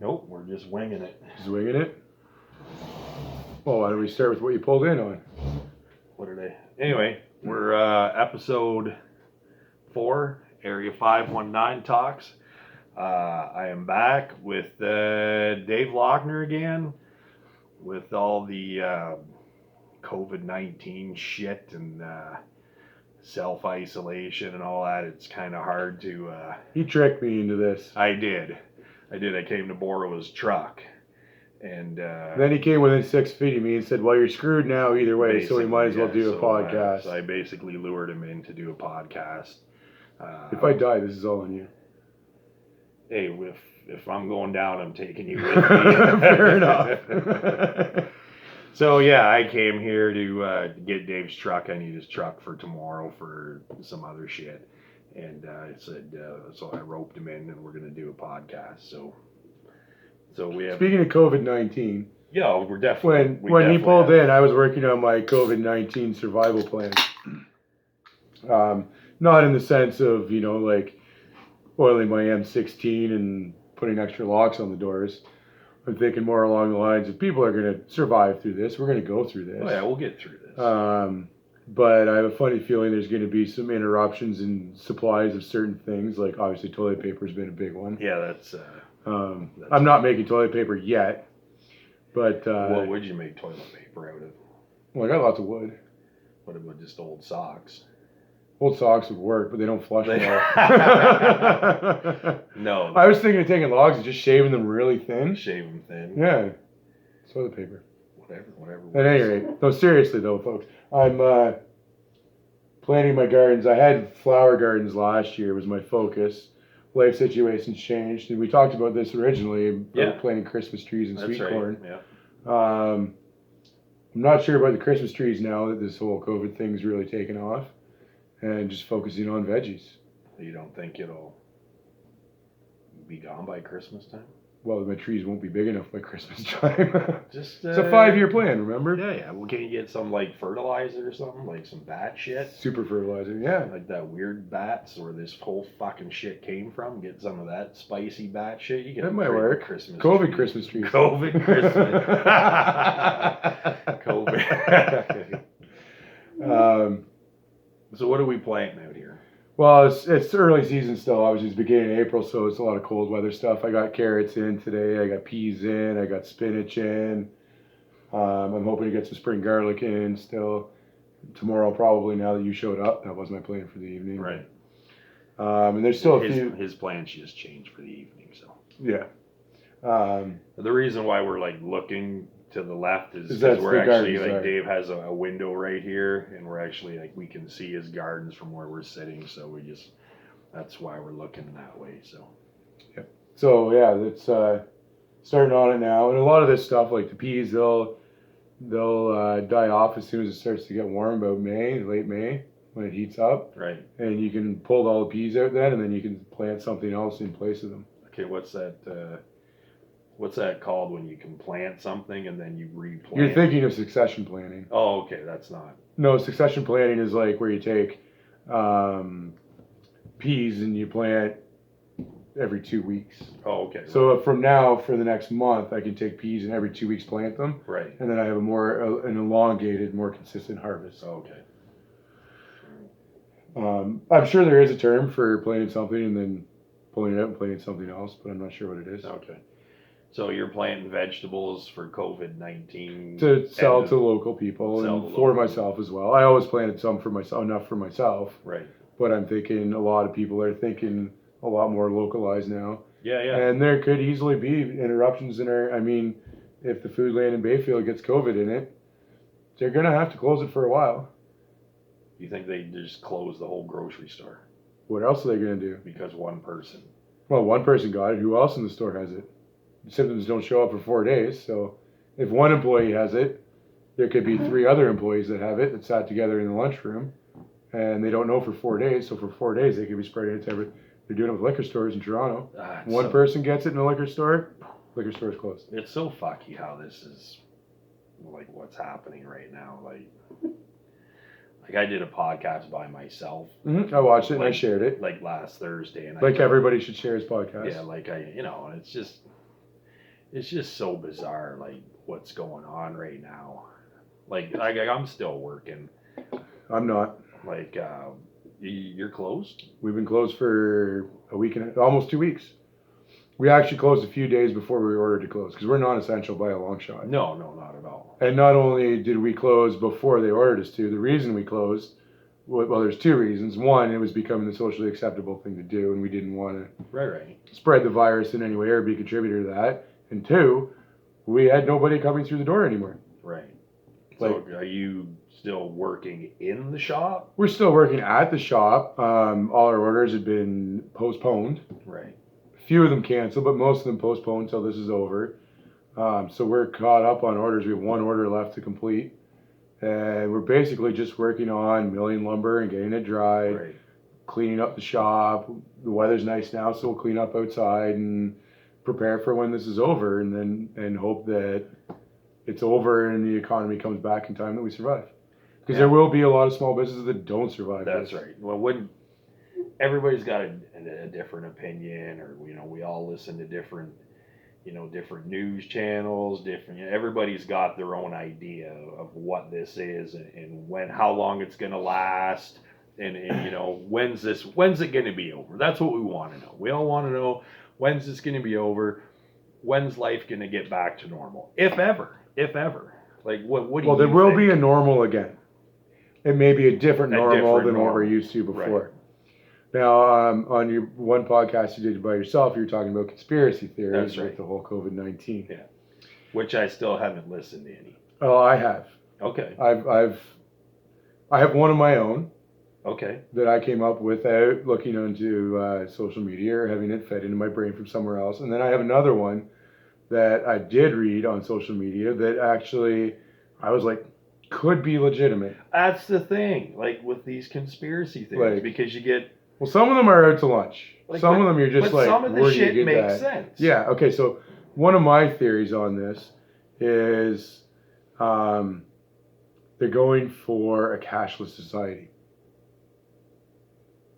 Nope, we're just winging it. Just winging it? Well, why don't we start with what you pulled in on? What are they? Anyway, we're episode 4, Area 519 talks. I am back with Dave Lochner again with all the COVID-19 shit and self-isolation and all that. It's kind of hard to... He tricked me into this. I did. I came to borrow his truck. And then he came within 6 feet of me and said, well, you're screwed now either way, so we might as well do a podcast. So I basically lured him in to do a podcast. If I die, this is all on you. Hey, if I'm going down, I'm taking you with me. Fair enough. So yeah, I came here to get Dave's truck. I need his truck for tomorrow for some other shit. And I said, so I roped him in and we're going to do a podcast. So we have... Speaking of COVID-19. Yeah, we're definitely... When he pulled in, I was working on my COVID-19 survival plan. Not in the sense of, like oiling my M16 and putting extra locks on the doors. I'm thinking more along the lines of people are going to survive through this. We're going to go through this. Oh yeah, we'll get through this. But I have a funny feeling there's going to be some interruptions in supplies of certain things. Like obviously toilet paper has been a big one. Yeah, that's I'm not making toilet paper yet. But what would you make toilet paper out of? Well, I got lots of wood. What about just old socks? Old socks would work, but they don't flush well. No. I was thinking of taking logs and just shaving them really thin. Shave them thin. Yeah. Toilet paper. Whatever. At any rate, no, seriously though, folks, I'm planting my gardens. I had flower gardens last year was my focus. Life situations changed, and we talked about this originally about planting Christmas trees and sweet corn. Yeah. I'm not sure about the Christmas trees now that this whole COVID thing's really taken off. And just focusing on veggies. You don't think it'll be gone by Christmas time? Well, my trees won't be big enough by Christmas time. Just it's a 5-year plan, remember? Yeah. Well, can you get some like fertilizer or something, like some bat shit? Super fertilizer, yeah. Like that weird bats where this whole fucking shit came from. Get some of that spicy bat shit. You get that might work. Christmas COVID trees. Christmas trees. COVID Christmas. COVID. So what are we planting out here? Well, it's early season still. Obviously, it's beginning of April, so it's a lot of cold weather stuff. I got carrots in today. I got peas in. I got spinach in. I'm hoping to get some spring garlic in still. Tomorrow, probably, now that you showed up. That was my plan for the evening. Right. And there's still a few... His plans just changed for the evening, so... Yeah. The reason why we're, looking... to the left is because we're actually Dave has a window right here, and we're actually we can see his gardens from where we're sitting, so that's why we're looking that way. So it's starting on it now, and a lot of this stuff like the peas they'll die off as soon as it starts to get warm, about late May when it heats up. Right. And you can pull all the peas out then, and then you can plant something else in place of them. Okay, what's that called when you can plant something and then you replant? You're thinking of succession planting. Oh, okay, that's not. No, succession planting is like where you take peas and you plant every 2 weeks. Oh, okay. So from now for the next month, I can take peas and every 2 weeks plant them. Right. And then I have an elongated, more consistent harvest. Oh, okay. I'm sure there is a term for planting something and then pulling it out and planting something else, but I'm not sure what it is. Okay. So you're planting vegetables for COVID-19 to sell to local people and for myself as well. I always planted some for myself, enough for myself. Right. But I'm thinking a lot of people are thinking a lot more localized now. Yeah. And there could easily be interruptions in if the food land in Bayfield gets COVID in it, they're going to have to close it for a while. You think they just close the whole grocery store? What else are they going to do? Because one person. Well, one person got it. Who else in the store has it? The symptoms don't show up for 4 days. So if one employee has it, there could be 3 other employees that have it that sat together in the lunchroom, and they don't know for 4 days. So for 4 days, they could be spreading it to everyone. They're doing it with liquor stores in Toronto. One person gets it in a liquor store is closed. It's so fucky how this is, what's happening right now. I did a podcast by myself. Mm-hmm. I watched it and I shared it. Last Thursday. And everybody should share his podcast. Yeah, and it's just, it's just so bizarre, like what's going on right now. Like I'm still working. I'm not. Like you're closed? We've been closed for a week and almost 2 weeks. We actually closed a few days before we were ordered to close because we're non-essential by a long shot. No, not at all. And not only did we close before they ordered us to, the reason we closed, well, there's two reasons. One, it was becoming the socially acceptable thing to do, and we didn't want to right. spread the virus in any way or be a contributor to that. And two, we had nobody coming through the door anymore. Right. So are you still working in the shop? We're still working at the shop. All our orders have been postponed. Right. A few of them canceled, but most of them postponed until this is over. So we're caught up on orders. We have one order left to complete. And we're basically just working on milling lumber and getting it dried, right. Cleaning up the shop. The weather's nice now, so we'll clean up outside and prepare for when this is over, and hope that it's over and the economy comes back in time that we survive. Because there will be a lot of small businesses that don't survive. That's right. Well, everybody's got a different opinion, or we all listen to different news channels, everybody's got their own idea of what this is and how long it's going to last, and when's it going to be over. That's what we want to know. We all want to know, when's this going to be over? When's life going to get back to normal? If ever. Like what do you think? Well, there will be a normal again. It may be a different normal than what we're used to before. Right. Now, on your one podcast you did by yourself, you were talking about conspiracy theories with the whole COVID-19. Yeah, which I still haven't listened to any. Oh, I have. Okay. I have one of my own. Okay. That I came up without looking into social media or having it fed into my brain from somewhere else, and then I have another one that I did read on social media that actually I was like, could be legitimate. That's the thing, like with these conspiracy theories, because you get. Well, some of them are out to lunch. Some of them you're just like, some of the shit makes sense. Yeah. Okay. So one of my theories on this is they're going for a cashless society.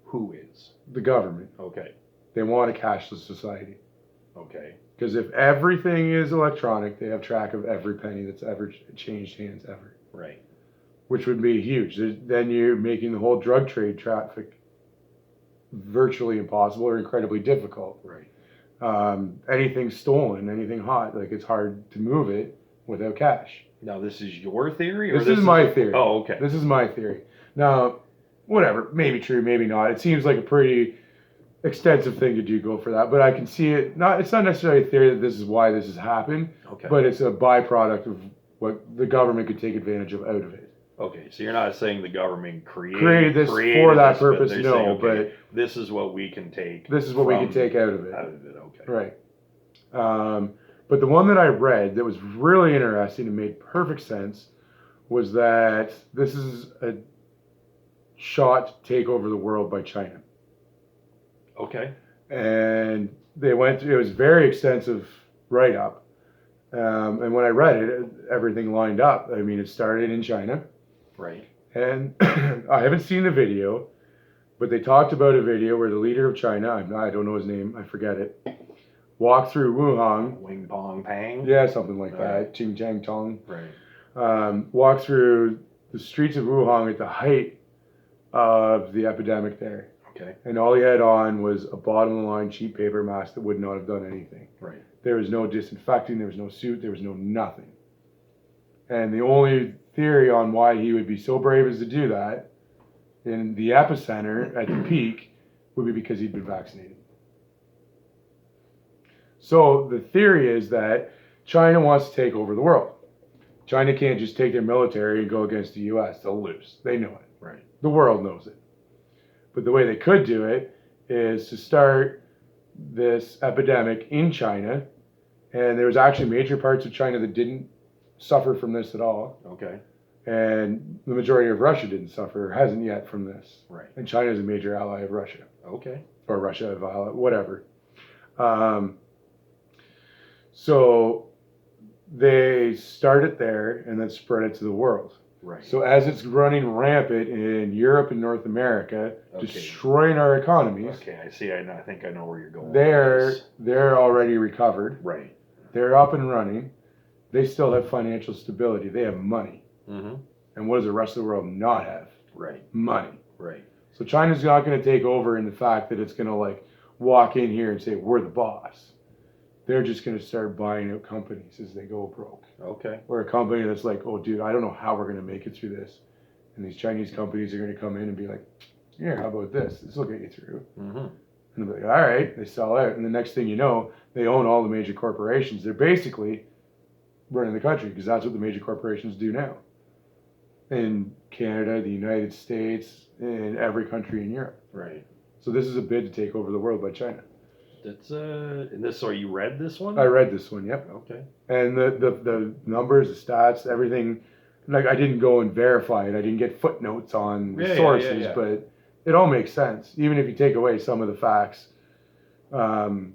Who is? The government. Okay. They want a cashless society. Okay. Because if everything is electronic, they have track of every penny that's ever changed hands ever. Right. Which would be huge. Then you're making the whole drug trade traffic virtually impossible or incredibly difficult. Right. Anything stolen, anything hot, like it's hard to move it without cash. Now, this is your theory? Or this is my theory. Oh, okay. This is my theory. Now, whatever, maybe true, maybe not. It seems like a pretty extensive thing to do go for that, but I can see it. It's not necessarily a theory that this is why this has happened, but it's a byproduct of what the government could take advantage of out of it. Okay, so you're not saying the government created this for that purpose, no, saying, but this is what we can take. This is what we can take out of it. Okay. Right. But the one that I read that was really interesting and made perfect sense was that this is a shot to take over the world by China. Okay. And they went through, it was very extensive write-up. And when I read it, everything lined up. I mean, it started in China. Right. And I haven't seen the video, but they talked about a video where the leader of China, I don't know his name, I forget it, walked through Wuhan. Wing Pong Pang? Yeah, something like that. Ching Chang Tong. Right. Walked through the streets of Wuhan at the height of the epidemic there. Okay. And all he had on was a bottom-of-the-line cheap paper mask that would not have done anything. Right. There was no disinfecting, there was no suit, there was no nothing. And the only theory on why he would be so brave as to do that in the epicenter at the peak would be because he'd been vaccinated. So the theory is that China wants to take over the world. China can't just take their military and go against the U.S. They'll lose. They know it. Right. The world knows it. But the way they could do it is to start this epidemic in China. And there was actually major parts of China that didn't suffer from this at all. Okay. And the majority of Russia didn't suffer, hasn't yet, from this. Right. And China is a major ally of Russia. Okay. Or Russia, whatever. So they start it there and then spread it to the world. Right. So as it's running rampant in Europe and North America, destroying our economies. Okay, I see. I think I know where you're going. They're already recovered. Right. They're up and running. They still have financial stability. They have money. Mm-hmm. And what does the rest of the world not have? Right. Money. Right. So China's not going to take over in the fact that it's going to like walk in here and say, we're the boss. They're just going to start buying out companies as they go broke. Okay. Or a company that's like, oh, dude, I don't know how we're going to make it through this. And these Chinese companies are going to come in and be like, here, how about this? This will get you through. Mm-hmm. And they'll be like, all right, they sell out. And the next thing you know, they own all the major corporations. They're basically running the country because that's what the major corporations do now. In Canada, the United States, and every country in Europe. Right. So this is a bid to take over the world by China. That's and this. So you read this one? I read this one. Yep. Okay. And the numbers, the stats, everything. Like I didn't go and verify it. I didn't get footnotes on the sources, but it all makes sense. Even if you take away some of the facts, the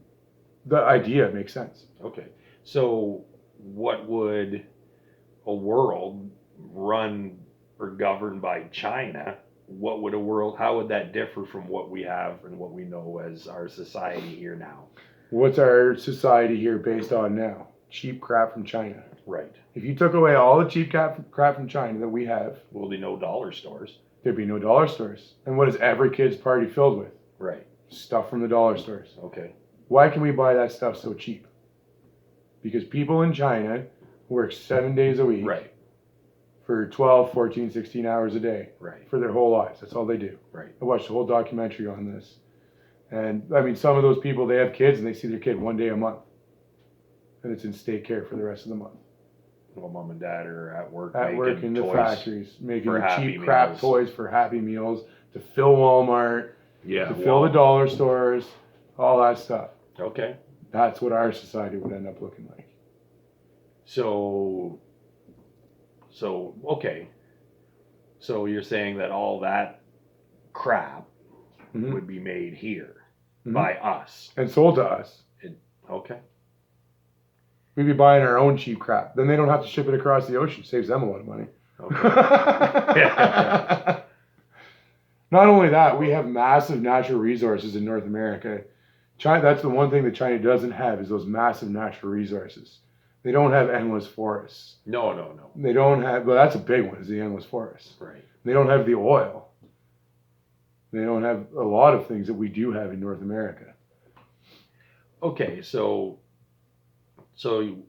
idea makes sense. Okay. So what would a world run or governed by China? What would a world? How would that differ from what we have and what we know as our society here now? What's our society here based on now? Cheap crap from China. Right. If you took away all the cheap crap from China that we have, will there be no dollar stores? There'd be no dollar stores. And what is every kid's party filled with? Right. Stuff from the dollar stores. Okay. Why can we buy that stuff so cheap? Because people in China work 7 days a week. Right. For 12, 14, 16 hours a day. Right. For their whole lives. That's all they do. Right. I watched a whole documentary on this. And I mean, some of those people, they have kids and they see their kid 1 day a month. And it's in state care for the rest of the month. Well, mom and dad are at work. At work in the factories, making the cheap crap toys for Happy Meals, to fill Walmart, to fill the dollar stores, all that stuff. Okay. That's what our society would end up looking like. So okay. So you're saying that all that crap would be made here by us. And sold to us. Okay. We'd be buying our own cheap crap. Then they don't have to ship it across the ocean. Saves them a lot of money. Okay. Not only that, we have massive natural resources in North America. China, that's the one thing that China doesn't have is those massive natural resources. They don't have endless forests. No. They don't have, well, that's a big one, is the endless forests. Right. They don't have the oil. They don't have a lot of things that we do have in North America. Okay, so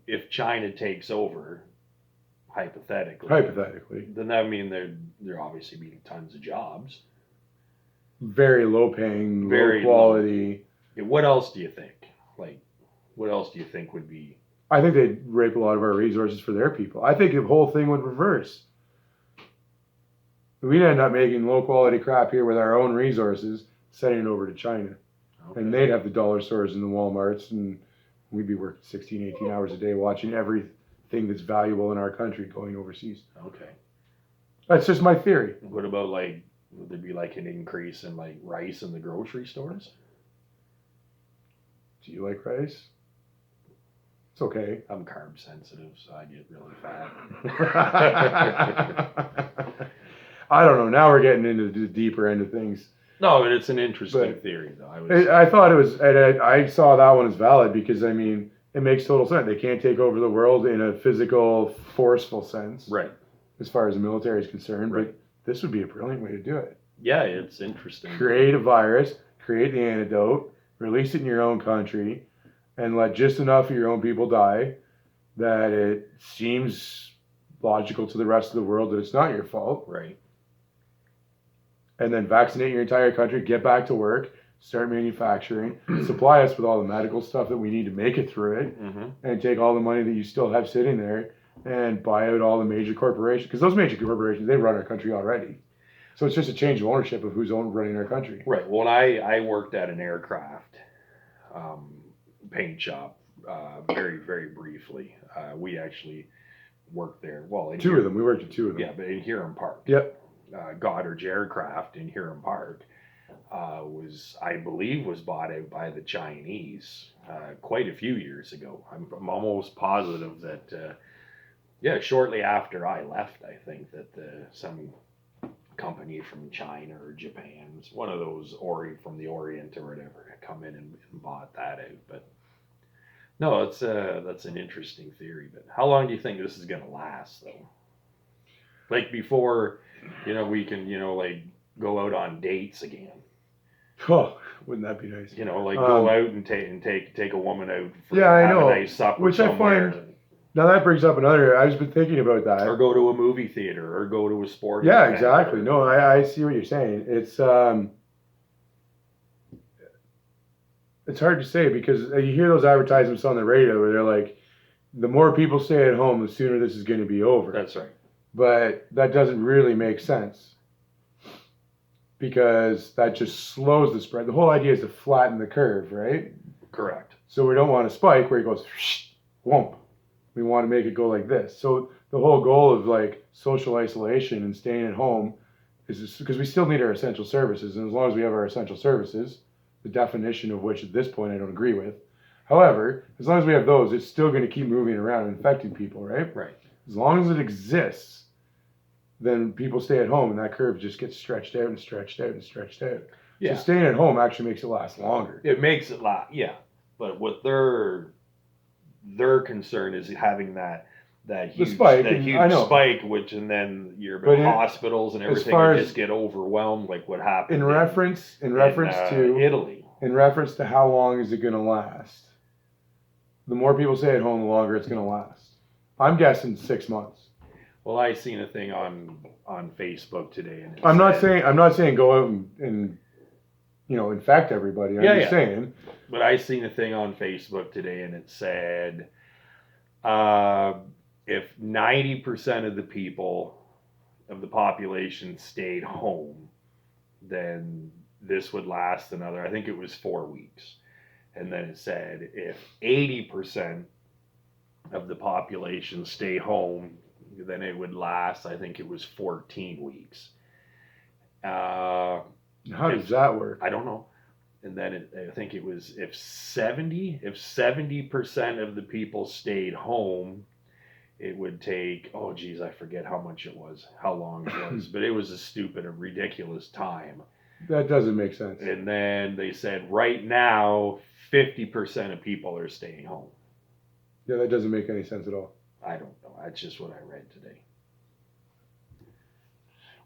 if China takes over, hypothetically, then that means there obviously be tons of jobs. Very low paying, low quality. What else do you think? Like, what else do you think would be? I think they'd rape a lot of our resources for their people. I think the whole thing would reverse. We'd end up making low quality crap here with our own resources, sending it over to China. Okay. And they'd have the dollar stores and the Walmarts, and we'd be working 16, 18 hours a day watching everything that's valuable in our country going overseas. Okay. That's just my theory. What about would there be an increase in rice in the grocery stores? Do you like rice? It's okay. I'm carb sensitive, so I get really fat. I don't know. Now we're getting into the deeper end of things. No, but it's an interesting theory, though. I thought it was, and I saw that one as valid because, I mean, it makes total sense. They can't take over the world in a physical, forceful sense. Right. As far as the military is concerned. Right. But this would be a brilliant way to do it. Yeah, it's interesting. Create a virus, create the antidote, release it in your own country, and let just enough of your own people die that it seems logical to the rest of the world that it's not your fault. Right. And then vaccinate your entire country, get back to work, start manufacturing, supply us with all the medical stuff that we need to make it through it, and take all the money that you still have sitting there and buy out all the major corporations. Because those major corporations, they run our country already. So it's just a change of ownership of who's running our country. Right. Well, I worked at an aircraft paint shop very, very briefly. We actually worked there. Well, two of them. We worked at two of them. Yeah, but in Huron Park. Yep. Goddard Aircraft in Huron Park I believe was bought out by the Chinese quite a few years ago. I'm almost positive that shortly after I left, I think that some company from China or Japan, one of those from the Orient or whatever, had come in and bought that out. No, that's an interesting theory, but how long do you think this is gonna last though? Like before, we can, like go out on dates again. Oh, wouldn't that be nice? Like go out and take a woman out for I have know. a nice supper Which somewhere. I find now that brings up another. I've just been thinking about that. Or go to a movie theater, or go to a sport. Yeah, exactly. No, I see what you're saying. It's hard to say because you hear those advertisements on the radio where they're like, the more people stay at home, the sooner this is going to be over. That's right. But that doesn't really make sense because that just slows the spread. The whole idea is to flatten the curve, right? Correct. So we don't want a spike where it goes whoomp. We want to make it go like this. So the whole goal of like social isolation and staying at home is because we still need our essential services, and as long as we have our essential services, the definition of which at this point I don't agree with. However, as long as we have those, it's still going to keep moving around and infecting people, right? Right. As long as it exists, then people stay at home, and that curve just gets stretched out and stretched out and stretched out. Yeah. So staying at home actually makes it last longer. It makes it last, yeah. But what their concern is having that huge spike, spike, which and then your hospitals and everything just get overwhelmed, like what happened in reference to Italy. In reference to how long is it going to last? The more people stay at home, the longer it's going to last. I'm guessing 6 months. Well, I seen a thing on Facebook today, and I'm not saying go out and infect everybody. I'm just saying. But I seen a thing on Facebook today, and it said, if 90% of the people of the population stayed home, then this would last another, I think it was 4 weeks. And then it said if 80% of the population stay home, then it would last, I think it was 14 weeks. How does that work? I don't know. And then I think it was if 70% of the people stayed home, it would take, oh geez, I forget how long it was, but it was a stupid and ridiculous time. That doesn't make sense. And then they said right now 50% of people are staying home. Yeah, that doesn't make any sense at all. I don't know. That's just what I read today.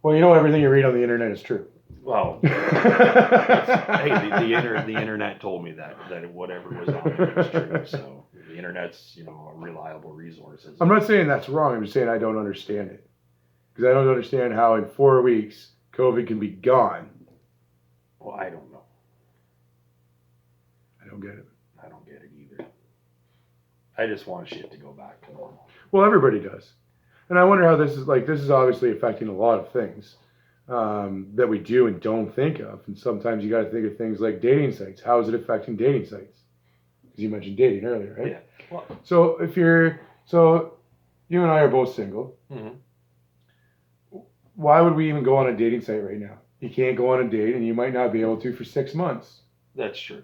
Well, everything you read on the internet is true. Well, hey, the internet told me that whatever was on it was true. So the internet's a reliable resource. I'm not saying that's wrong. I'm just saying I don't understand it because I don't understand how in 4 weeks COVID can be gone. Well, I don't know. I don't get it. I don't get it either. I just want shit to go back to normal. Well, everybody does. And I wonder how this is obviously affecting a lot of things that we do and don't think of. And sometimes you got to think of things like dating sites. How is it affecting dating sites? Because you mentioned dating earlier, right? Yeah. Well, so you and I are both single. Mm-hmm. Why would we even go on a dating site right now? You can't go on a date, and you might not be able to for 6 months. That's true.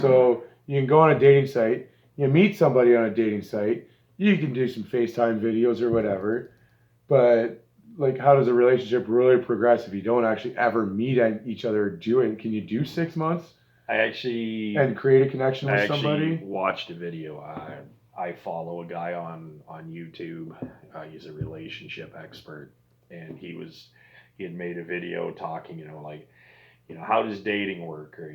So you can go on a dating site. You meet somebody on a dating site. You can do some FaceTime videos or whatever. But how does a relationship really progress if you don't actually ever meet each other? Can you do 6 months? And create a connection with somebody? I watched a video. I follow a guy on YouTube. He's a relationship expert, and he had made a video talking, how does dating work, or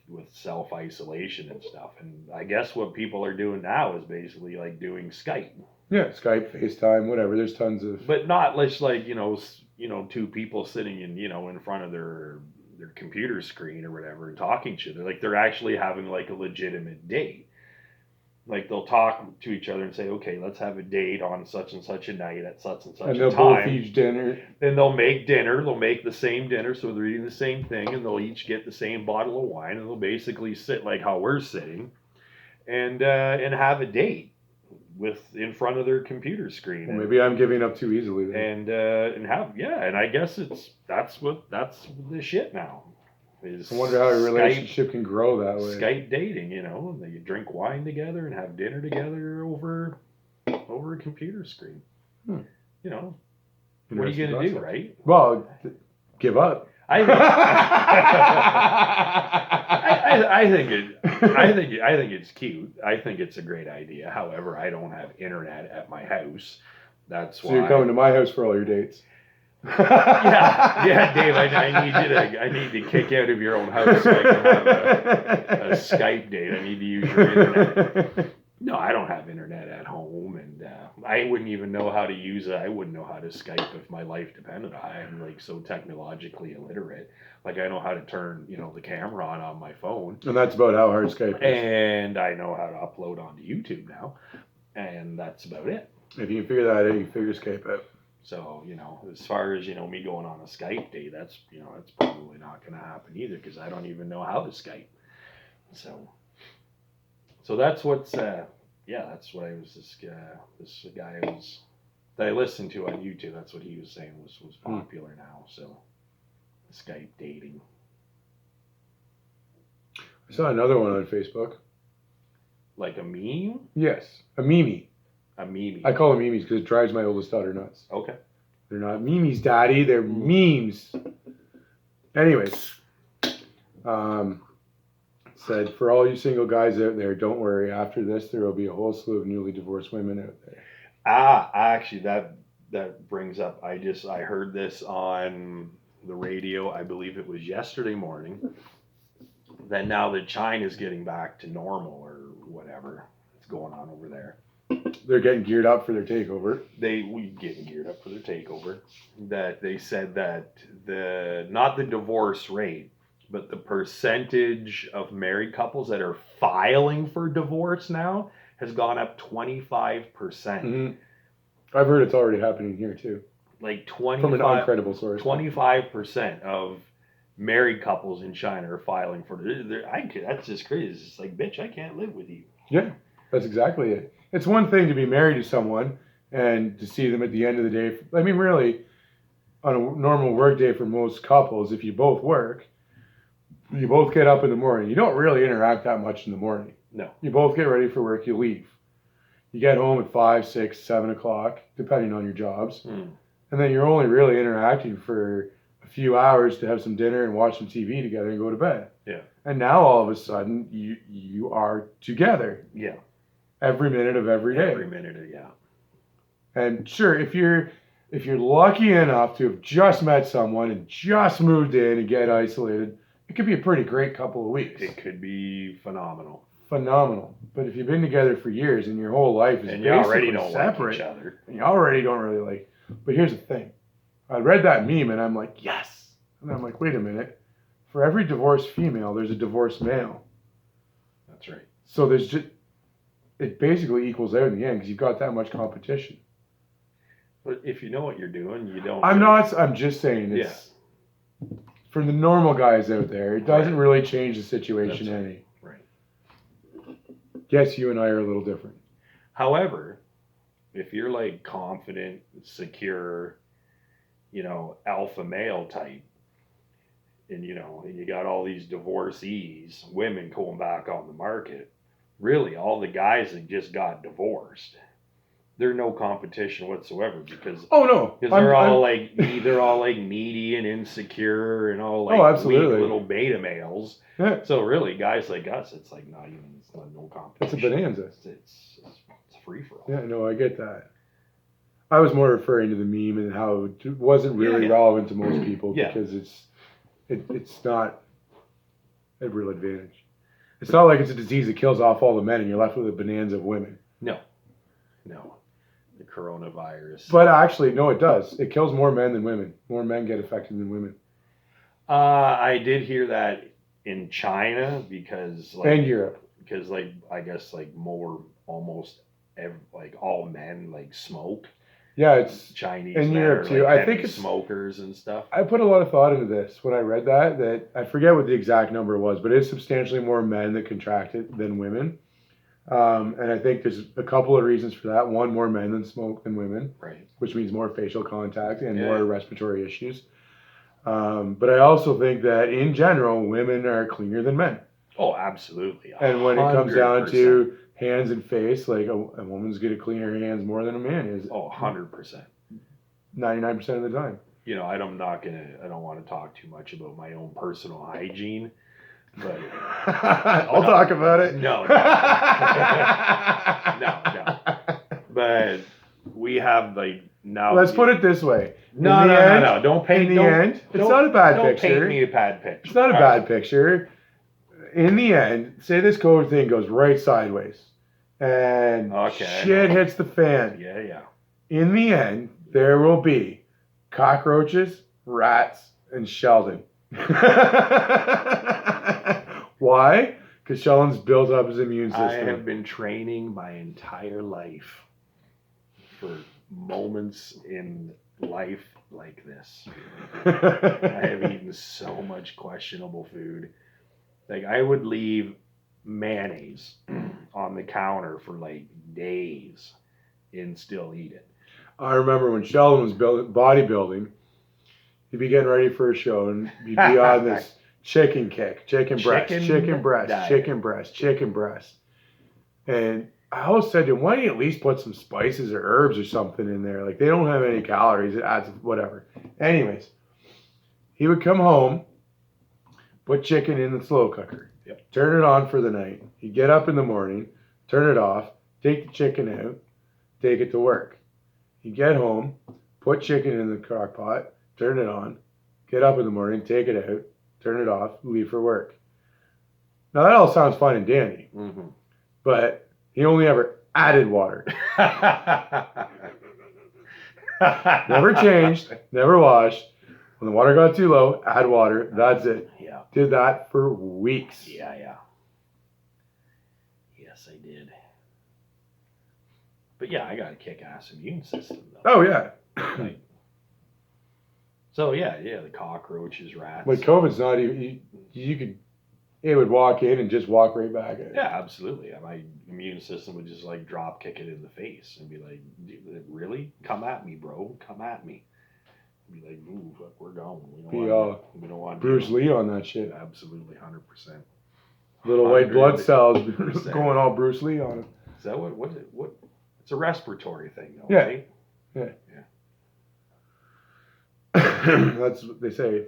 with self-isolation and stuff. And I guess what people are doing now is basically like doing Skype. Yeah, Skype, FaceTime, whatever. There's tons of. But not less two people sitting in front of their computer screen or whatever and talking to each other. Like they're actually having like a legitimate date. Like they'll talk to each other and say, okay, let's have a date on such and such a night at such and such a time. And they'll both eat dinner. Then they'll make dinner. They'll make the same dinner, so they're eating the same thing, and they'll each get the same bottle of wine, and they'll basically sit like how we're sitting, and have a date in front of their computer screen. Well, maybe I'm giving up too easily then. And I guess that's the shit now. I wonder how a relationship can grow that way. Skype dating, you drink wine together and have dinner together over a computer screen. What are you going to do, right? Well, give up. I I think it's cute. I think it's a great idea. However, I don't have internet at my house. That's why. So you're coming to my house for all your dates. yeah, Dave. I need to kick out of your own house so I can have a Skype date. I need to use your internet. No, I don't have internet at home, and I wouldn't even know how to use it. I wouldn't know how to Skype if my life depended on it. I'm like so technologically illiterate. Like I know how to turn, the camera on my phone. And that's about how hard Skype is. And I know how to upload onto YouTube now, and that's about it. If you can figure that out, you can figure Skype out. So, as far as, me going on a Skype date, that's probably not going to happen either because I don't even know how to Skype. So that's what's, that's what this guy that I listened to on YouTube, that's what he was saying was popular now. So Skype dating. I saw another one on Facebook. Like a meme? Yes, a meme. A meme. I call them memes because it drives my oldest daughter nuts. Okay. They're not memes, Daddy. They're memes. Anyways, said for all you single guys out there, don't worry. After this, there will be a whole slew of newly divorced women out there. Actually, that brings up. I heard this on the radio. I believe it was yesterday morning. That now that China's getting back to normal or whatever is going on over there. They're getting geared up for their takeover. Getting geared up for their takeover. That they said that not the divorce rate, but the percentage of married couples that are filing for divorce now has gone up 25%. Mm-hmm. I've heard it's already happening here too. Like 25 from an uncredible source. 25% of married couples in China are filing for that's just crazy. It's like, bitch, I can't live with you. Yeah, that's exactly it. It's one thing to be married to someone and to see them at the end of the day. I mean, really, on a normal work day for most couples, if you both work, you both get up in the morning. You don't really interact that much in the morning. No. You both get ready for work, you leave. You get home at 5, 6, 7 o'clock, depending on your jobs. And then you're only really interacting for a few hours to have some dinner and watch some TV together and go to bed. Yeah. And now all of a sudden, you are together. Yeah. Every minute of every day. Every minute, yeah. And sure, if you're lucky enough to have just met someone and just moved in and get isolated, it could be a pretty great couple of weeks. It could be phenomenal. But if you've been together for years and your whole life is and you already don't separate, like each other, and you already don't really like. But here's the thing: I read that meme and I'm like, yes. And I'm like, wait a minute. For every divorced female, there's a divorced male. That's right. So it basically equals out in the end because you've got that much competition. But if you know what you're doing, you don't. I'm just saying it's for the normal guys out there. It doesn't really change the situation any. Right. Yes, you and I are a little different. However, if you're like confident, secure, alpha male type, and you got all these divorcees, women going back on the market. Really, all the guys that just got divorced, they're no competition whatsoever because they're all like needy and insecure and all like weak little beta males. Yeah. So really, guys like us, it's like it's not no competition. It's a bonanza. It's free for all. Yeah, no, I get that. I was more referring to the meme and how it wasn't really relevant to most people because it's not a real advantage. It's not like it's a disease that kills off all the men and you're left with a bonanza of women. No. The coronavirus. But actually, no, it does. It kills more men than women. More men get affected than women. I did hear that in China because and Europe. Because I guess more almost all men smoke. Yeah, it's Chinese in men Europe are, too. I think it's smokers and stuff. I put a lot of thought into this when I read that I forget what the exact number was, but it's substantially more men that contract it than women. And I think there's a couple of reasons for that. One, more men than smoke than women, right? Which means more facial contact and more respiratory issues. But I also think that in general, women are cleaner than men. Oh, absolutely. 100%. And when it comes down to hands and face, a woman's going to clean her hands more than a man is. Oh, 100%. 99% of the time. I don't want to talk too much about my own personal hygiene, But I'll talk about it. No. No. But we have like now. Let's put it this way. No. Don't paint. In the end, it's not a bad don't picture. Paint me a bad picture. It's not a bad picture. In the end, say this COVID thing goes right sideways, and shit hits the fan. Yeah. In the end, there will be cockroaches, rats, and Sheldon. Why? Because Sheldon's built up his immune system. I have been training my entire life for moments in life like this. I have eaten so much questionable food. Like, I would leave mayonnaise on the counter for like days and still eat it. I remember when Sheldon was bodybuilding, he'd be getting ready for a show and he'd be on this chicken kick, chicken breast. And I always said to him, why don't you at least put some spices or herbs or something in there? Like, they don't have any calories. It adds whatever. Anyways, he would come home, put chicken in the slow cooker, turn it on for the night. He'd get up in the morning, turn it off, take the chicken out, take it to work. He'd get home, put chicken in the crock pot, turn it on, get up in the morning, take it out, turn it off, leave for work. Now that all sounds fine and dandy, but he only ever added water. Never changed, never washed. When the water got too low, add water, that's it. Yeah. Did that for weeks. Yeah. Yes, I did. But yeah, I got a kick-ass immune system though. Oh yeah. So yeah, the cockroaches, rats. But COVID's not even, it would walk in and just walk right back at it. Yeah, absolutely. My immune system would just like drop kick it in the face and be like, really? Come at me, bro. Come at me. Be like, ooh, fuck, we're going. We don't want Bruce Lee on that shit. Absolutely, 100%. Little white blood cells going all Bruce Lee on it. Is that what? It's a respiratory thing, though, yeah. right? Yeah. That's what they say.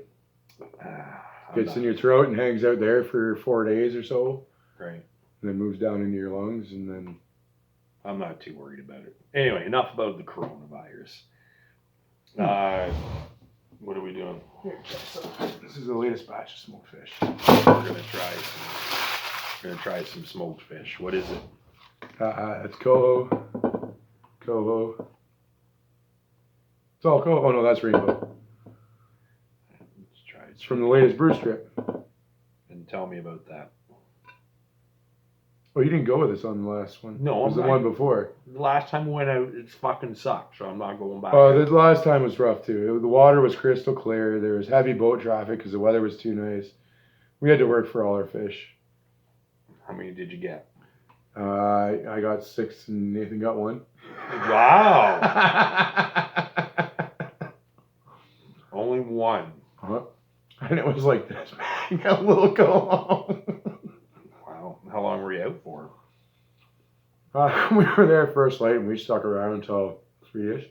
Gets in your throat and hangs out there for 4 days or so. Right. And then moves down into your lungs and then... I'm not too worried about it. Anyway, enough about the coronavirus. What are we doing? Here, this is the latest batch of smoked fish. We're gonna try some smoked fish. What is it? It's coho. It's all coho. Oh no, that's rainbow. Let's try it. It's from the latest brew strip. And tell me about that. Oh, you didn't go with us on the last one. No, it was the one before. The last time we went out, it fucking sucked, so I'm not going back. Oh, the last time was rough too. The water was crystal clear. There was heavy boat traffic because the weather was too nice. We had to work for all our fish. How many did you get? I got 6 and Nathan got 1. Wow. Only 1. Uh-huh. And it was like this. You got a little go home. Wow. How long were you out for? We were there first night and we stuck around until 3-ish.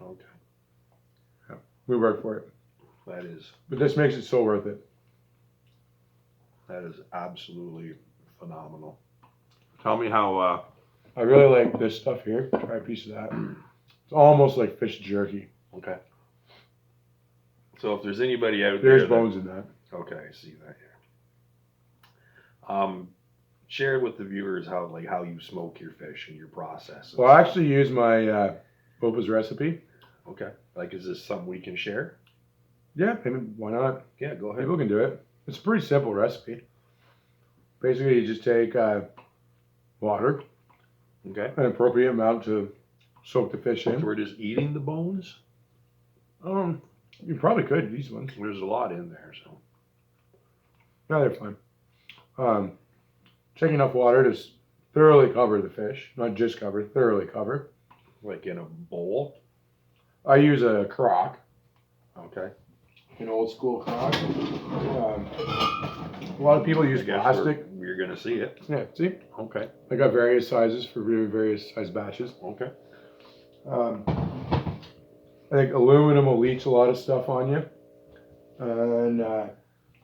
Okay. Yeah, we worked for it. That is. But this makes it so worth it. That is absolutely phenomenal. Tell me how. I really like this stuff here. Try a piece of that. It's almost like fish jerky. Okay. So if there's anybody out there, there's bones in that. Okay, I see that. Yeah. Share with the viewers how you smoke your fish and your process. Well, I actually use my Opa's recipe. Okay. Like, is this something we can share? Yeah, maybe, why not? Yeah, go ahead. People can do it. It's a pretty simple recipe. Basically, you just take water. Okay. An appropriate amount to soak the fish in. So we're just eating the bones? You probably could, these ones. There's a lot in there, so. No, they're fine. Take enough water to thoroughly cover the fish. Not just cover, thoroughly cover. Like in a bowl? I use a crock. Okay. An old school crock. A lot of people use plastic. You're going to see it. Yeah, see? Okay. I got various sizes for various size batches. Okay. I think aluminum will leach a lot of stuff on you. And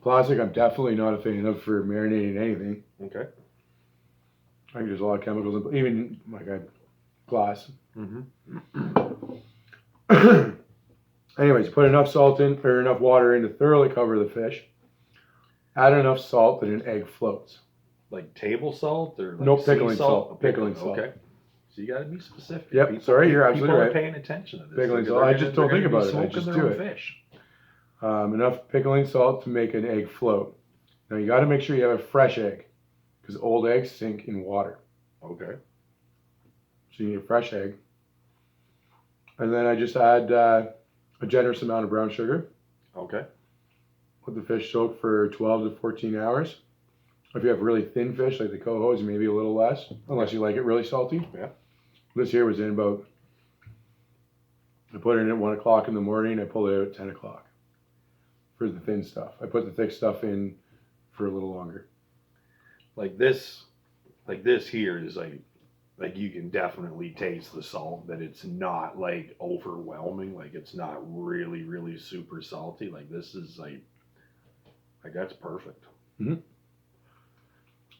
Plastic, I'm definitely not a fan of for marinating anything. Okay. I think there's a lot of chemicals, even like glass. Anyways, put enough salt in or enough water in to thoroughly cover the fish. Add enough salt that an egg floats. Like table salt or like no, pickling salt. Pickling salt. Okay. So you got to be specific. Yep. Sorry, you're absolutely right. People are paying attention to this. Pickling salt. I just don't think about it. I just do it. Fish. Enough pickling salt to make an egg float. Now you got to make sure you have a fresh egg, because old eggs sink in water. Okay. So you need a fresh egg. And then I just add a generous amount of brown sugar. Okay. Let the fish soak for 12 to 14 hours. If you have really thin fish like the cohos, maybe a little less, unless you like it really salty. Yeah. This here was in about, I put it in at 1 o'clock in the morning. I pulled it out at 10 o'clock for the thin stuff. I put the thick stuff in for a little longer. Like this here is like you can definitely taste the salt, that it's not like overwhelming. Like it's not really, really super salty. Like this is like that's perfect. Mm-hmm.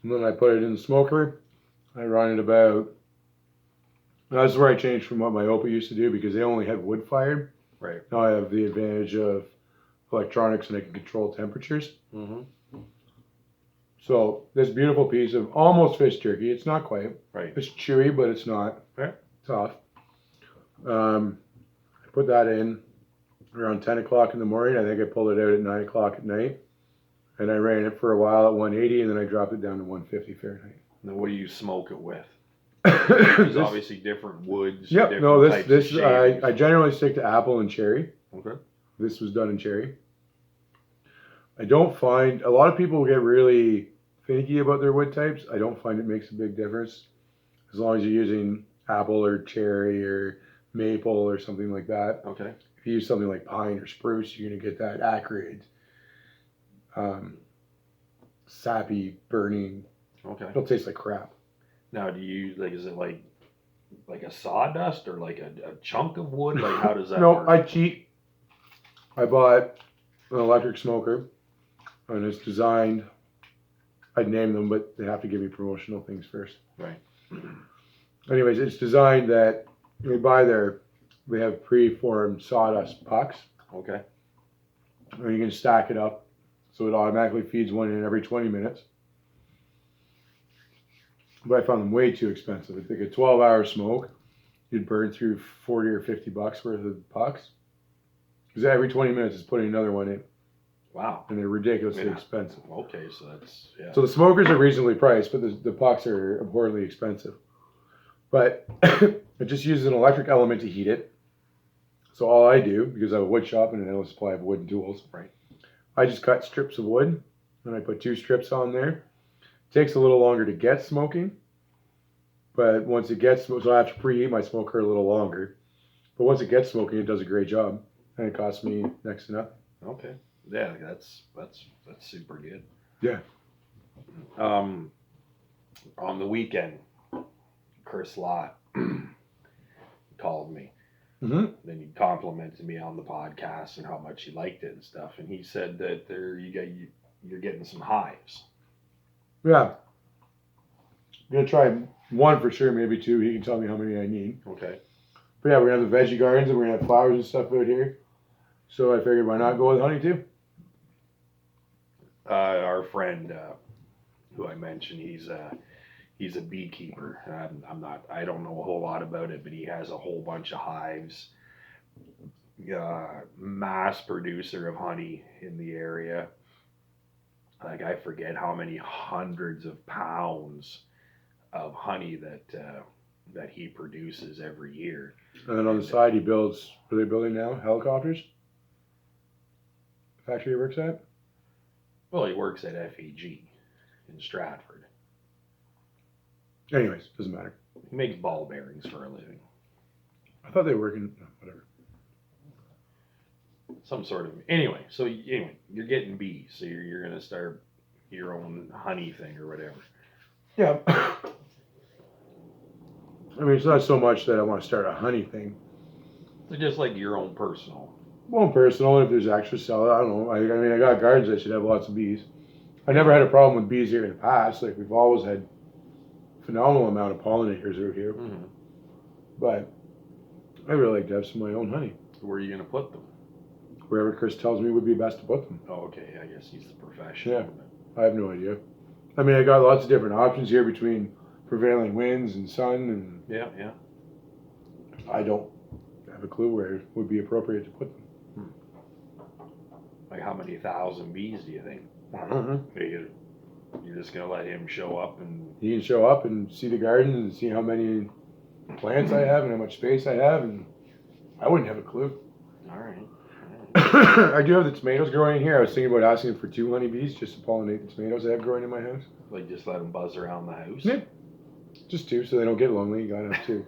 And then I put it in the smoker. I run it about, that's where I changed from what my Opa used to do, because they only had wood fired. Right. Now I have the advantage of electronics and I can control temperatures. Mm-hmm. So this beautiful piece of almost fish jerky, it's not quite. Right. It's chewy, but it's not tough. I put that in around 10 o'clock in the morning. I think I pulled it out at 9 o'clock at night. And I ran it for a while at 180, and then I dropped it down to 150 Fahrenheit. Now, what do you smoke it with? There's obviously different woods. Yep. Different No, types this of I generally stick to apple and cherry. Okay. This was done in cherry. I don't find, a lot of people get really finicky about their wood types. I don't find it makes a big difference, as long as you're using apple or cherry or maple or something like that. Okay. If you use something like pine or spruce, you're gonna get that acrid, sappy, burning. Okay. It'll taste like crap. Now, do you like? Is it like a sawdust or like a chunk of wood? Like how does that work? I cheat. I bought an electric smoker, and it's designed. I'd name them, but they have to give me promotional things first. Right. Anyways, it's designed that they have pre-formed sawdust pucks. Okay. And you can stack it up, so it automatically feeds one in every 20 minutes. But I found them way too expensive. I think a 12-hour smoke, you'd burn through $40 or $50 worth of pucks. Because every 20 minutes it's putting another one in. Wow. And they're ridiculously expensive. Okay, so that's, yeah. So the smokers are reasonably priced, but the pucks are abhorrently expensive. But it just uses an electric element to heat it. So all I do, because I have a wood shop and an endless supply of wooden tools, right, I just cut strips of wood and I put 2 strips on there. It takes a little longer to get smoking, but once it gets, so I have to preheat my smoker a little longer. But once it gets smoking, it does a great job, and it costs me next to nothing. Okay, yeah, that's super good. Yeah. On the weekend, Chris Lott called me. Mm-hmm. Then he complimented me on the podcast and how much he liked it and stuff. And he said that you're getting some hives. Yeah. I'm gonna try 1 for sure, maybe 2. He can tell me how many I need. Okay. But yeah, we're gonna have the veggie gardens and we're gonna have flowers and stuff out here. So I figured, why not go with honey too? Our friend, who I mentioned, he's a beekeeper. I don't know a whole lot about it, but he has a whole bunch of hives. Mass producer of honey in the area. Like, I forget how many hundreds of pounds of honey that he produces every year. And then on the side, he builds, what are they building now? Helicopters? The factory he works at? Well, he works at FEG in Stratford. Anyways, doesn't matter. He makes ball bearings for a living. I thought they were working, whatever. Some sort of, anyway, so you're getting bees, so you're going to start your own honey thing or whatever. Yeah. I mean, it's not so much that I want to start a honey thing. So just like your own personal. Well, personal, and if there's extra cell, I don't know. I mean, I got gardens that should have lots of bees. I never had a problem with bees here in the past. Like, we've always had phenomenal amount of pollinators out here. Mm-hmm. But I really like to have some of my own honey. Where are you going to put them? Wherever Chris tells me would be best to put them. Oh, okay. I guess he's the professional. Yeah. I have no idea. I mean, I got lots of different options here between prevailing winds and sun, and yeah. I don't have a clue where it would be appropriate to put them. Like, how many thousand bees do you think? I don't know. You're just going to let him show up and... He can show up and see the garden and see how many plants I have and how much space I have, and I wouldn't have a clue. All right. I do have the tomatoes growing in here. I was thinking about asking for 2 honeybees just to pollinate the tomatoes I have growing in my house. Like, just let them buzz around the house? Yeah. Just 2 so they don't get lonely. You gotta have 2.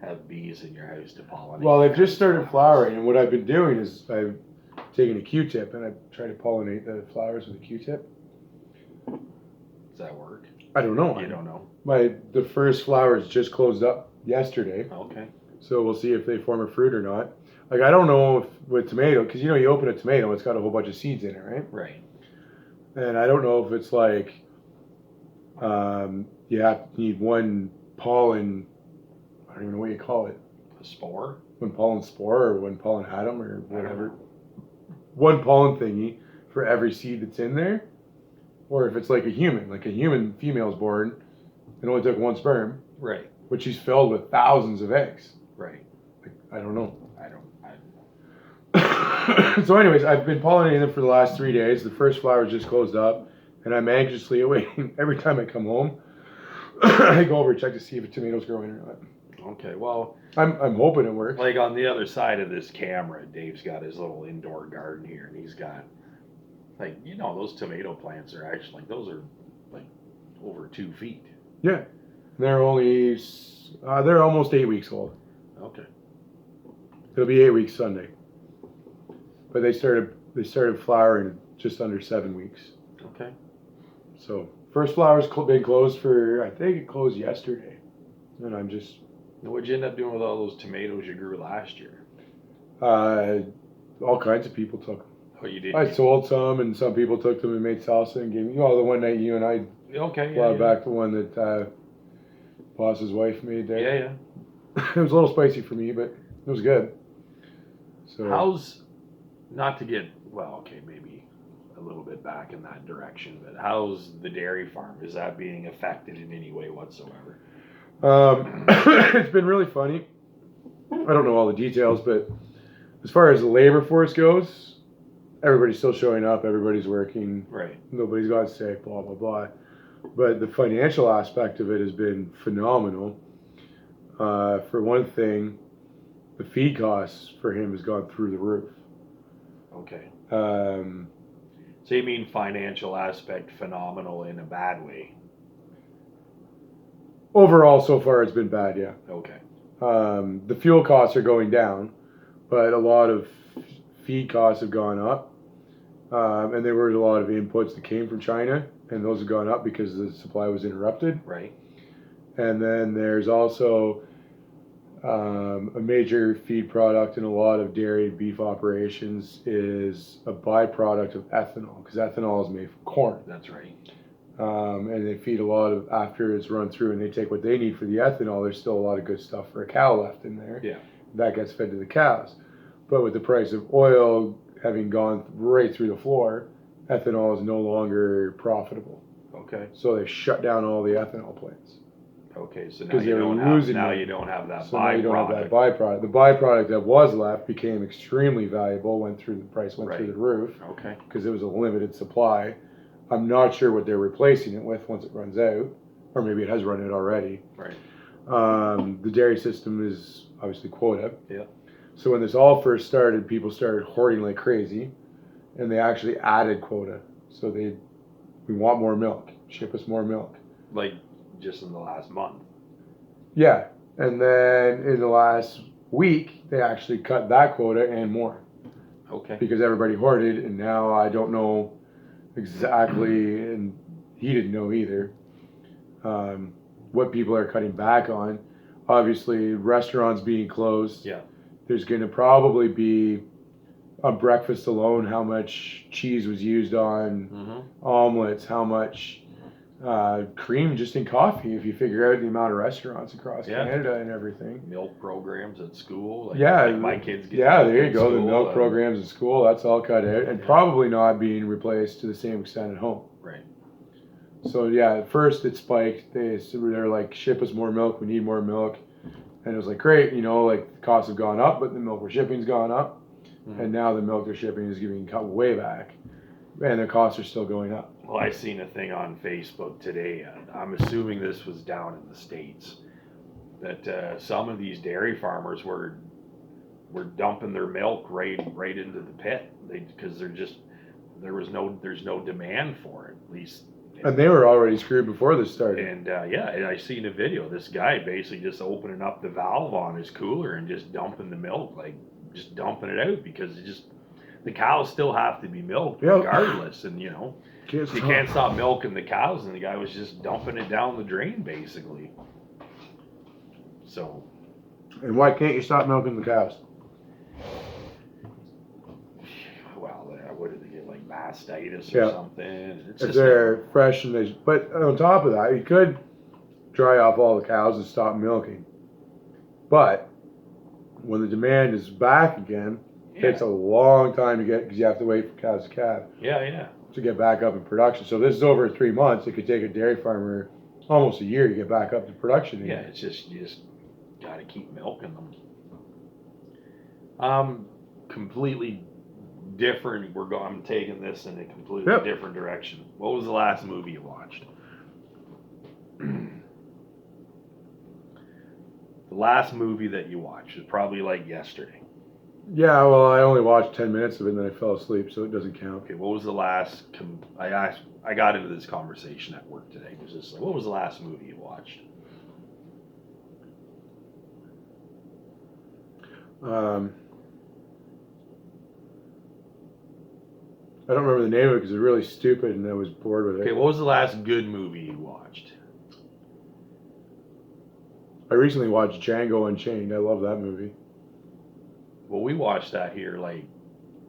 Have bees in your house to pollinate. Well, they've just started flowering, and what I've been doing is I've taken a Q-tip and I try to pollinate the flowers with a Q-tip. Does that work? I don't know. You don't know? The first flowers just closed up yesterday. Okay. So we'll see if they form a fruit or not. Like, I don't know if with tomato, because you open a tomato, it's got a whole bunch of seeds in it, right? Right. And I don't know if it's like you need one pollen, I don't even know what you call it. A spore? One pollen spore or one pollen atom or whatever. One pollen thingy for every seed that's in there. Or if it's like a human female's born, it only took 1 sperm. Right. But she's filled with thousands of eggs. Right. Like, I don't know. So anyways, I've been pollinating them for the last 3 days. The first flowers just closed up, and I'm anxiously awaiting. Every time I come home, I go over and check to see if a tomato's growing or not. Okay, well, I'm hoping it works. Like, on the other side of this camera, Dave's got his little indoor garden here, and he's got, like, those tomato plants are actually, those are like over 2 feet. Yeah, they're almost 8 weeks old. Okay. It'll be 8 weeks Sunday. But they started flowering just under 7 weeks. Okay. So first flower's been closed for, I think it closed yesterday. And I'm just... What'd you end up doing with all those tomatoes you grew last year? All kinds of people took them. Oh, you did? I sold some, and some people took them and made salsa and gave me, the one night you and I brought back the one that boss's wife made there. Yeah. It was a little spicy for me, but it was good. So not to get, maybe a little bit back in that direction, but how's the dairy farm? Is that being affected in any way whatsoever? It's been really funny. I don't know all the details, but as far as the labor force goes, everybody's still showing up, everybody's working. Right. Nobody's got sick, blah, blah, blah. But the financial aspect of it has been phenomenal. For one thing, the feed costs for him has gone through the roof. Okay. So you mean financial aspect phenomenal in a bad way? Overall, so far, it's been bad, yeah. Okay. The fuel costs are going down, but a lot of feed costs have gone up. And there were a lot of inputs that came from China, and those have gone up because the supply was interrupted. Right. And then there's also a major feed product in a lot of dairy and beef operations is a byproduct of ethanol, because ethanol is made from corn. That's right. And they feed a lot of, after it's run through and they take what they need for the ethanol, there's still a lot of good stuff for a cow left in there. Yeah. That gets fed to the cows. But with the price of oil having gone right through the floor, ethanol is no longer profitable. Okay. So they shut down all the ethanol plants. Okay, so now you don't have that byproduct. You don't have that byproduct. The byproduct that was left became extremely valuable, the price went through the roof. Okay. Because it was a limited supply. I'm not sure what they're replacing it with once it runs out, or maybe it has run out already. Right. The dairy system is obviously quota. Yeah. So when this all first started, people started hoarding like crazy, and they actually added quota. So we want more milk. Ship us more milk. Like just in the last month. Yeah, and then in the last week, they actually cut that quota and more. Okay. Because everybody hoarded, and now I don't know exactly, and he didn't know either, what people are cutting back on. Obviously, restaurants being closed. Yeah. there's going to probably be on breakfast alone how much cheese was used on omelets, how much cream just in coffee, if you figure out the amount of restaurants across Canada and everything. Milk programs at school. Like my kids get there you go. The milk programs at school, that's all cut out and probably not being replaced to the same extent at home. Right. So at first it spiked. They're like, ship us more milk, we need more milk. And it was like, great, like the costs have gone up, but the milk we're shipping's gone up. And now the milk they're shipping is getting cut way back. And the costs are still going up. Well, I seen a thing on Facebook today. I'm assuming this was down in the States. That some of these dairy farmers were dumping their milk right into the pit. Because there's no demand for it, at least. And they were already screwed before this started. And and I seen a video. This guy basically just opening up the valve on his cooler and just dumping the milk, like just dumping it out because the cows still have to be milked regardless. And you can't stop milking the cows, and the guy was just dumping it down the drain basically. So. And why can't you stop milking the cows? Well, what did they get, like mastitis or something? If they're fresh and but on top of that, you could dry off all the cows and stop milking. But when the demand is back again, it takes a long time to get, because you have to wait for cows to calve. To get back up in production. So this is over 3 months. It could take a dairy farmer almost a year to get back up to production again. Yeah, it's just you just got to keep milking them. Completely different. I'm taking this in a completely different direction. What was the last movie you watched? The last movie that you watched was probably like yesterday. Yeah, well, I only watched 10 minutes of it and then I fell asleep, so it doesn't count. Okay, what was the last? I got into this conversation at work today. It was just like, what was the last movie you watched? I don't remember the name of it because it was really stupid and I was bored with it. Okay, what was the last good movie you watched? I recently watched Django Unchained. I love that movie. Well, we watched that here like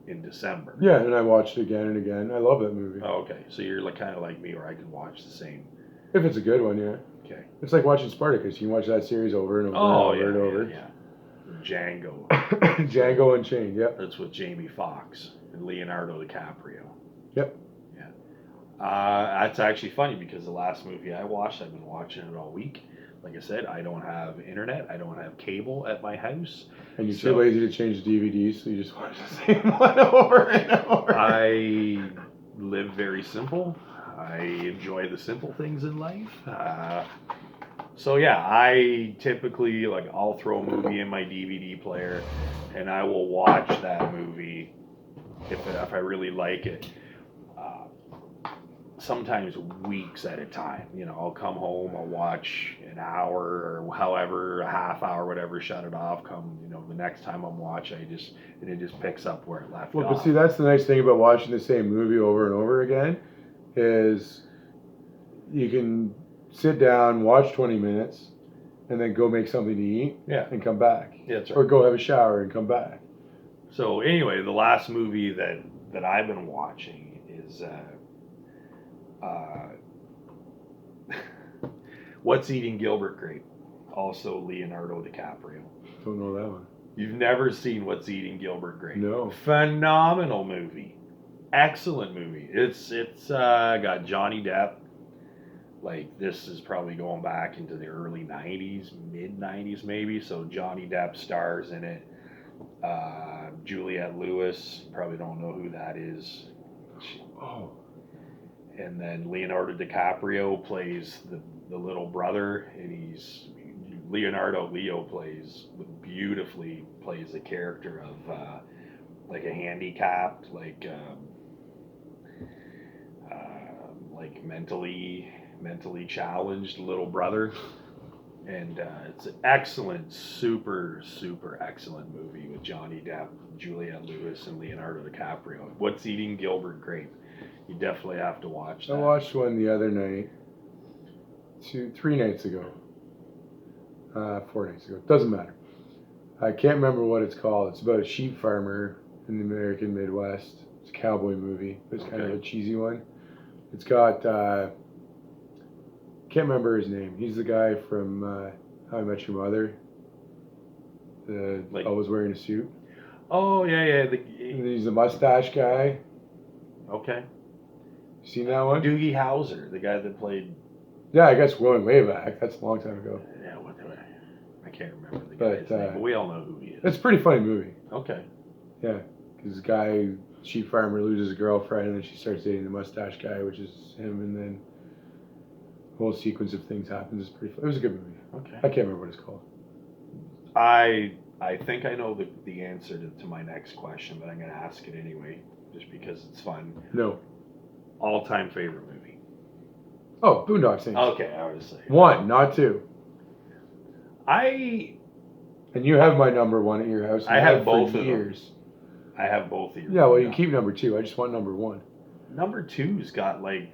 in December. Yeah, and I watched it again and again. I love that movie. Oh, okay. So you're like kind of like me, where I can watch the same. If it's a good one, yeah. Okay. It's like watching Spartacus. You can watch that series over and over and over. Yeah. Django. Django Unchained. Yep. That's with Jamie Foxx and Leonardo DiCaprio. Yep. Yeah. That's actually funny because the last movie I watched, I've been watching it all week. Like I said, I don't have internet. I don't have cable at my house. And you're too lazy to change the DVDs, so you just watch the same one over and over. I live very simple. I enjoy the simple things in life. So yeah, I typically, like, I'll throw a movie in my DVD player and I will watch that movie if I really like it. Sometimes weeks at a time. I'll come home, I'll watch an hour or however, a half hour, whatever, shut it off. The next time I'm watching, it just picks up where it left off. But see, that's the nice thing about watching the same movie over and over again, is you can sit down, watch 20 minutes, and then go make something to eat and come back. Yeah, that's right. Or go have a shower and come back. So anyway, the last movie that I've been watching is What's Eating Gilbert Grape? Also Leonardo DiCaprio. Don't know that one. You've never seen What's Eating Gilbert Grape? No. Phenomenal movie. Excellent movie. It's got Johnny Depp. Like, this is probably going back into the early 90s, mid 90s maybe. So Johnny Depp stars in it. Juliette Lewis, probably don't know who that is. And then Leonardo DiCaprio plays the little brother, and Leo plays beautifully, plays the character of like a handicapped, like mentally challenged little brother. And it's an excellent, super excellent movie with Johnny Depp, Juliette Lewis, and Leonardo DiCaprio. What's Eating Gilbert Grape? You definitely have to watch that. I watched one the other night, 3 nights ago, 4 nights ago. Doesn't matter. I can't remember what it's called. It's about a sheep farmer in the American Midwest. It's a cowboy movie. It's kind of a cheesy one. It's got can't remember his name. He's the guy from How I Met Your Mother. Always wearing a suit. Oh yeah. He's the mustache guy. Okay. You seen that one? Doogie Howser, the guy that played. Yeah, I guess going way back. That's a long time ago. Yeah, I can't remember the guy's name, but we all know who he is. It's a pretty funny movie. Okay. Yeah, because this guy, sheep farmer, loses a girlfriend, and then she starts dating the mustache guy, which is him, and then the whole sequence of things happens. It's pretty fun. It was a good movie. Okay. I can't remember what it's called. I think I know the answer to my next question, but I'm going to ask it anyway, just because it's fun. No. All-time favorite movie? Oh, Boondock Saints. Okay, I was saying. 1, not 2. And you have my number 1 at your house. I have both for of years. them. I have both of your. Yeah, well, you keep number 2. I just want number 1. Number 2's got like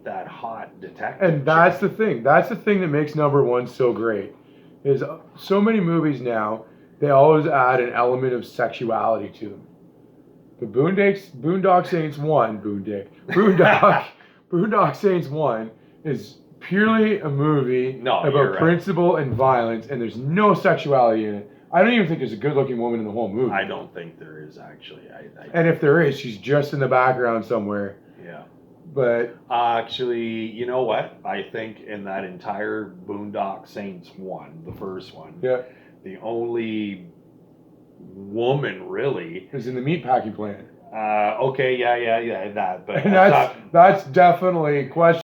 that hot detective. And that's the thing. That's the thing that makes number 1 so great. Is so many movies now, they always add an element of sexuality to them. But Boondock Saints 1, Boondock Saints 1 is purely a movie about principle and violence, and there's no sexuality in it. I don't even think there's a good-looking woman in the whole movie. I don't think there is, actually. And if there is, she's just in the background somewhere. Yeah. But actually, you know what? I think in that entire Boondock Saints 1, the first one, the only woman really is in the meatpacking plant. Okay, yeah, that. But and that's definitely questionable.